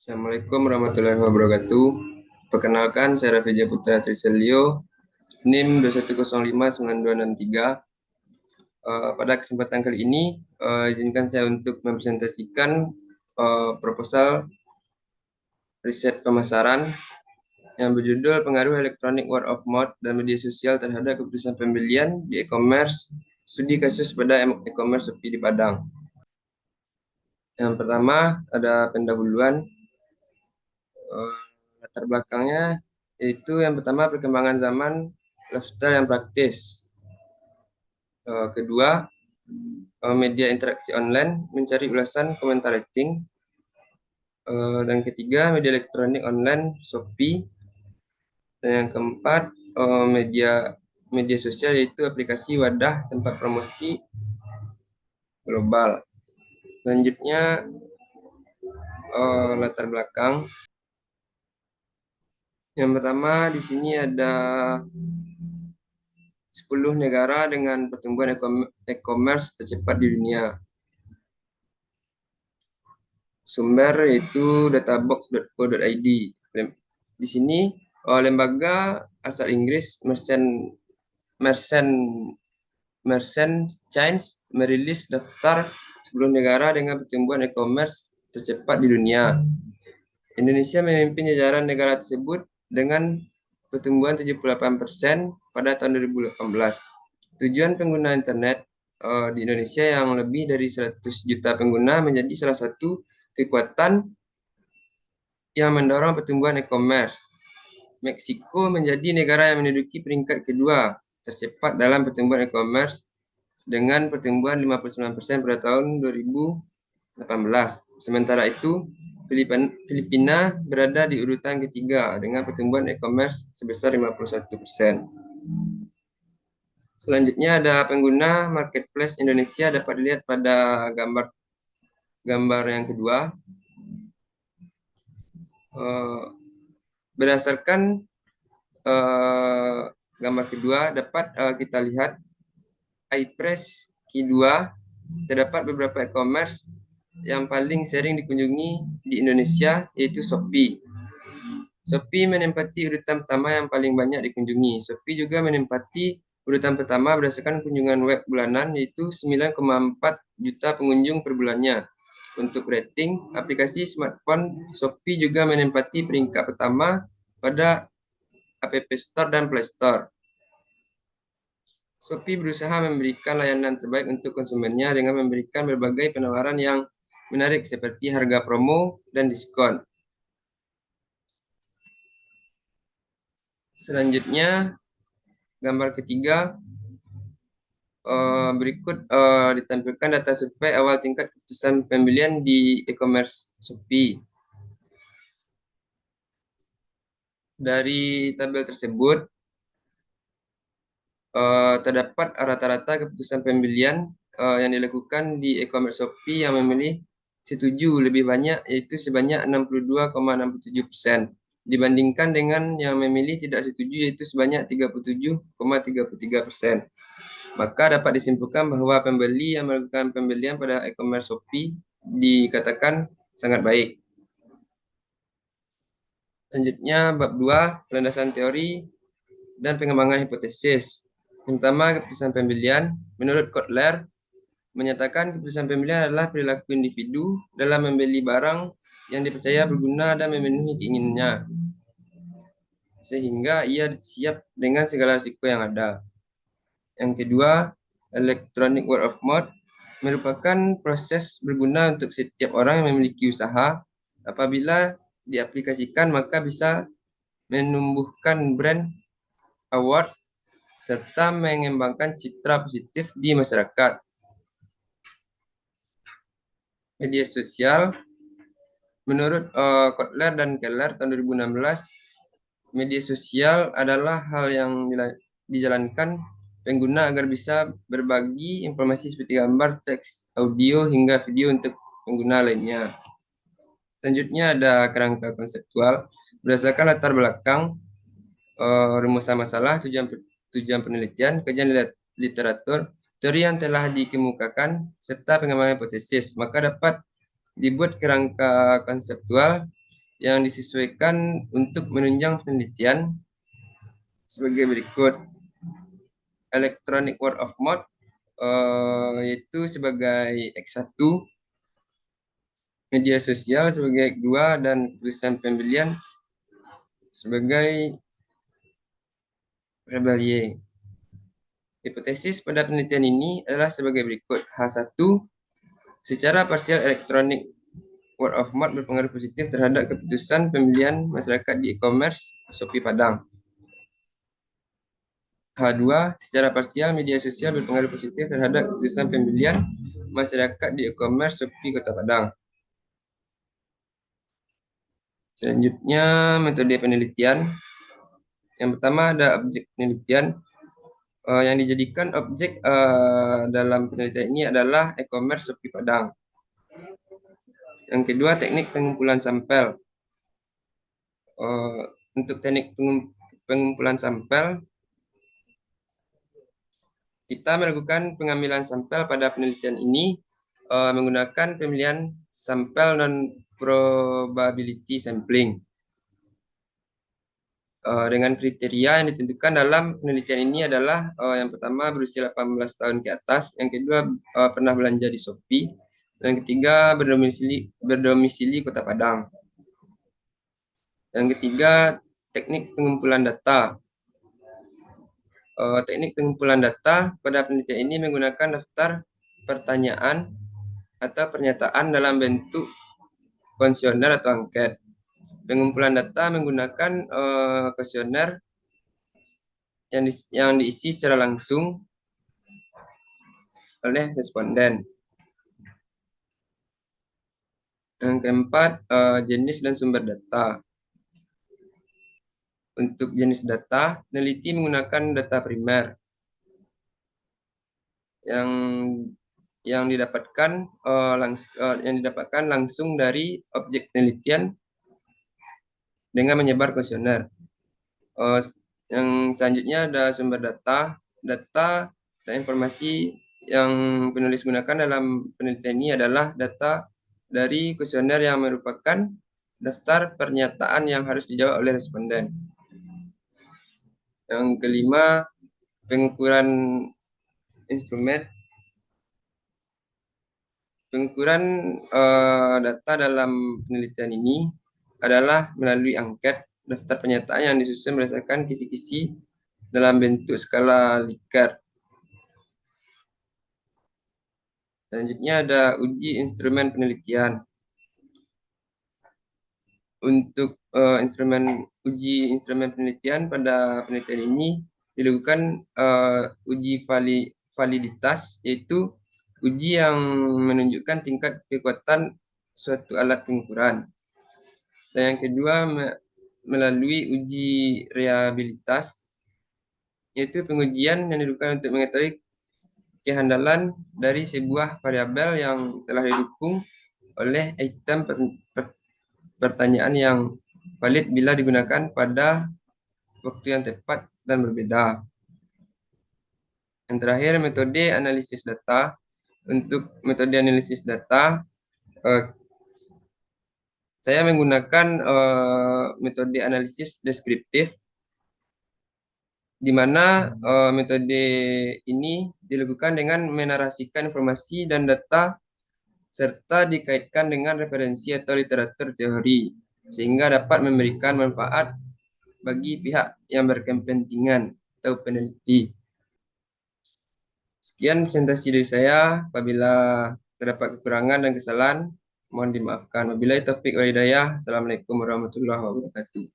Assalamualaikum warahmatullahi wabarakatuh. Perkenalkan, saya Raffi Putra Triselio, NIM 2105923. Pada kesempatan kali ini, izinkan saya untuk mempresentasikan proposal riset pemasaran yang berjudul Pengaruh Elektronik Word of Mouth dan Media Sosial terhadap keputusan pembelian di e-commerce, studi kasus pada e-commerce Shopee di Padang. Yang pertama, ada pendahuluan. Latar belakangnya yaitu yang pertama perkembangan zaman, lifestyle yang praktis. Kedua, media interaksi online, mencari ulasan, komentar rating. Dan ketiga, media elektronik online, Shopee. Dan yang keempat, media sosial yaitu aplikasi wadah tempat promosi global. Selanjutnya, latar belakang. Yang pertama di sini ada 10 negara dengan pertumbuhan e-commerce tercepat di dunia. Sumber yaitu databox.co.id. Di sini lembaga asal Inggris Merchant Change merilis daftar 10 negara dengan pertumbuhan e-commerce tercepat di dunia. Indonesia memimpin jajaran negara tersebut dengan pertumbuhan 78% pada tahun 2018. Tujuan pengguna internet di Indonesia yang lebih dari 100 juta pengguna menjadi salah satu kekuatan yang mendorong pertumbuhan e-commerce. Meksiko menjadi negara yang menduduki peringkat kedua tercepat dalam pertumbuhan e-commerce dengan pertumbuhan 59% pada tahun 2018. Sementara itu, Filipina berada di urutan ketiga dengan pertumbuhan e-commerce sebesar 51%. Selanjutnya ada pengguna marketplace Indonesia dapat dilihat pada gambar yang kedua. Berdasarkan gambar kedua dapat kita lihat iPress Q2 terdapat beberapa e-commerce yang paling sering dikunjungi di Indonesia yaitu Shopee. Shopee menempati urutan pertama yang paling banyak dikunjungi. Shopee juga menempati urutan pertama berdasarkan kunjungan web bulanan yaitu 9,4 juta pengunjung per bulannya. Untuk rating, aplikasi smartphone Shopee juga menempati peringkat pertama pada App Store dan Play Store. Shopee berusaha memberikan layanan terbaik untuk konsumennya dengan memberikan berbagai penawaran yang menarik seperti harga promo dan diskon. Selanjutnya, gambar ketiga, berikut ditampilkan data survei awal tingkat keputusan pembelian di e-commerce Shopee. Dari tabel tersebut, terdapat rata-rata keputusan pembelian yang dilakukan di e-commerce Shopee yang memilih setuju lebih banyak, yaitu sebanyak 62,67%, dibandingkan dengan yang memilih tidak setuju, yaitu sebanyak 37,33%. Maka dapat disimpulkan bahwa pembeli yang melakukan pembelian pada e-commerce Shopee dikatakan sangat baik. Selanjutnya, bab 2, landasan teori dan pengembangan hipotesis. Yang pertama, keputusan pembelian. Menurut Kotler, menyatakan keputusan pembelian adalah perilaku individu dalam membeli barang yang dipercaya berguna dan memenuhi keinginannya, sehingga ia siap dengan segala risiko yang ada. Yang kedua, electronic word of mouth merupakan proses berguna untuk setiap orang yang memiliki usaha. Apabila diaplikasikan, maka bisa menumbuhkan brand award serta mengembangkan citra positif di masyarakat. Media sosial, menurut Kotler dan Keller tahun 2016, media sosial adalah hal yang dijalankan pengguna agar bisa berbagi informasi seperti gambar, teks, audio, hingga video untuk pengguna lainnya. Selanjutnya ada kerangka konseptual. Berdasarkan latar belakang, rumusan masalah, tujuan penelitian, kajian literatur, teori yang telah dikemukakan, serta pengembangan hipotesis, maka dapat dibuat kerangka konseptual yang disesuaikan untuk menunjang penelitian sebagai berikut. Electronic word of mouth, yaitu sebagai X1, media sosial sebagai X2, dan tulisan pembelian sebagai rebellion. Hipotesis pada penelitian ini adalah sebagai berikut. H1, secara parsial elektronik word of mouth berpengaruh positif terhadap keputusan pembelian masyarakat di e-commerce Shopee Padang. H2, secara parsial media sosial berpengaruh positif terhadap keputusan pembelian masyarakat di e-commerce Shopee Kota Padang. Selanjutnya, metode penelitian. Yang pertama ada objek penelitian. Yang dijadikan objek dalam penelitian ini adalah e-commerce Shopee Padang. Yang kedua, teknik pengumpulan sampel. Untuk teknik pengumpulan sampel, kita melakukan pengambilan sampel pada penelitian ini menggunakan pemilihan sampel non-probability sampling. Dengan kriteria yang ditentukan dalam penelitian ini adalah yang pertama berusia 18 tahun ke atas, yang kedua pernah belanja di Shopee, dan yang ketiga berdomisili Kota Padang. Yang ketiga, teknik pengumpulan data. Teknik pengumpulan data pada penelitian ini menggunakan daftar pertanyaan atau pernyataan dalam bentuk kuesioner atau angket. Pengumpulan data menggunakan kuesioner yang diisi secara langsung oleh responden. Yang keempat, jenis dan sumber data. Untuk jenis data, peneliti menggunakan data primer yang didapatkan langsung dari objek penelitian dengan menyebar kuesioner. Yang selanjutnya ada sumber data. Data dan informasi yang penulis gunakan dalam penelitian ini adalah data dari kuesioner yang merupakan daftar pernyataan yang harus dijawab oleh responden. Yang kelima, pengukuran instrumen. Pengukuran data dalam penelitian ini adalah melalui angket, daftar pernyataan yang disusun berdasarkan kisi-kisi dalam bentuk skala Likert. Selanjutnya ada uji instrumen penelitian. Untuk uji instrumen penelitian pada penelitian ini dilakukan uji validitas, yaitu uji yang menunjukkan tingkat kekuatan suatu alat pengukuran. Dan yang kedua melalui uji reliabilitas, yaitu pengujian yang dilakukan untuk mengetahui kehandalan dari sebuah variabel yang telah didukung oleh item pertanyaan yang valid bila digunakan pada waktu yang tepat dan berbeda. Yang terakhir, metode analisis data. Untuk metode analisis data, saya menggunakan metode analisis deskriptif, di mana metode ini dilakukan dengan menarasikan informasi dan data serta dikaitkan dengan referensi atau literatur teori, sehingga dapat memberikan manfaat bagi pihak yang berkepentingan atau peneliti. Sekian presentasi dari saya. Apabila terdapat kekurangan dan kesalahan, mohon dimaafkan. Wabillahi taufiq wal hidayah. Assalamualaikum warahmatullahi wabarakatuh.